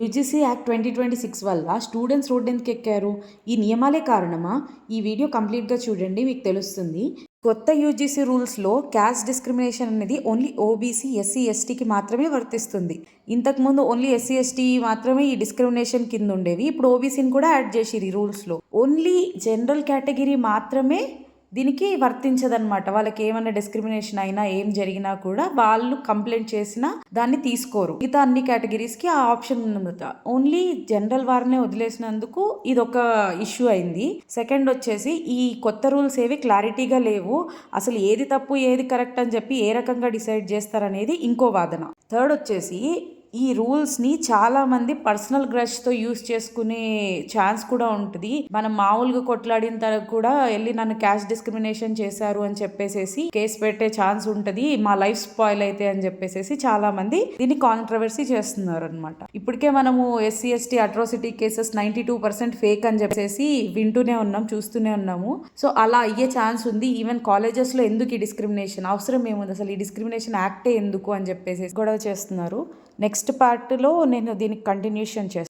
UGC act 2026 వల్ల students road ఎందుకు ఎక్కారు? ఈ నియమాలే కారణమా? ఈ వీడియో కంప్లీట్గా చూడండి, మీకు తెలుస్తుంది. కొత్త యూజీసీ రూల్స్లో క్యాస్ట్ డిస్క్రిమినేషన్ అనేది ఓన్లీ ఓబీసీ, ఎస్సీ, ఎస్టీకి మాత్రమే వర్తిస్తుంది. ఇంతకుముందు ఓన్లీ ఎస్సీ, ఎస్టీ మాత్రమే ఈ డిస్క్రిమినేషన్ కింద ఉండేవి. ఇప్పుడు ఓబీసీని కూడా యాడ్ చేసిరు ఈ రూల్స్లో. ఓన్లీ జనరల్ కేటగిరీ మాత్రమే దీనికి వర్తించదనమాట. వాళ్ళకి ఏమైనా డిస్క్రిమినేషన్ అయినా ఏం జరిగినా కూడా వాళ్ళు కంప్లైంట్ చేసినా దాన్ని తీసుకోరు. మిగతా అన్ని కేటగిరీస్కి ఆ ఆప్షన్ ఉందన్నమాట. ఓన్లీ జనరల్ వారినే వదిలేసినందుకు ఇది ఒక ఇష్యూ అయింది. సెకండ్ వచ్చేసి ఈ కొత్త రూల్స్ ఏవి క్లారిటీగా లేవు. అసలు ఏది తప్పు ఏది కరెక్ట్ అని చెప్పి ఏ రకంగా డిసైడ్ చేస్తారనేది ఇంకో వాదన. థర్డ్ వచ్చేసి ఈ రూల్స్ని చాలామంది పర్సనల్ గ్రష్తో యూస్ చేసుకునే ఛాన్స్ కూడా ఉంటుంది. మనం మామూలుగా కొట్లాడిన తర్వాత కూడా వెళ్ళి నన్ను క్యాస్ట్ డిస్క్రిమినేషన్ చేశారు అని చెప్పేసి కేసు పెట్టే ఛాన్స్ ఉంటుంది, మా లైఫ్ స్పాయిల్ అయితే అని చెప్పేసి చాలామంది దీన్ని కాంట్రవర్సీ చేస్తున్నారు అనమాట. ఇప్పటికే మనము SC, ST atrocity cases 92% fake అని చెప్పేసి వింటూనే ఉన్నాం, చూస్తూనే ఉన్నాము. సో అలా అయ్యే ఛాన్స్ ఉంది. ఈవెన్ కాలేజెస్లో ఎందుకు ఈ డిస్క్రిమినేషన్ అవసరం ఏముంది, అసలు ఈ డిస్క్రిమినేషన్ యాక్టే ఎందుకు అని చెప్పేసి గొడవ చేస్తున్నారు. నెక్స్ట్ పార్ట్లో నేను దీనికి కంటిన్యూషన్ చేస్తాను.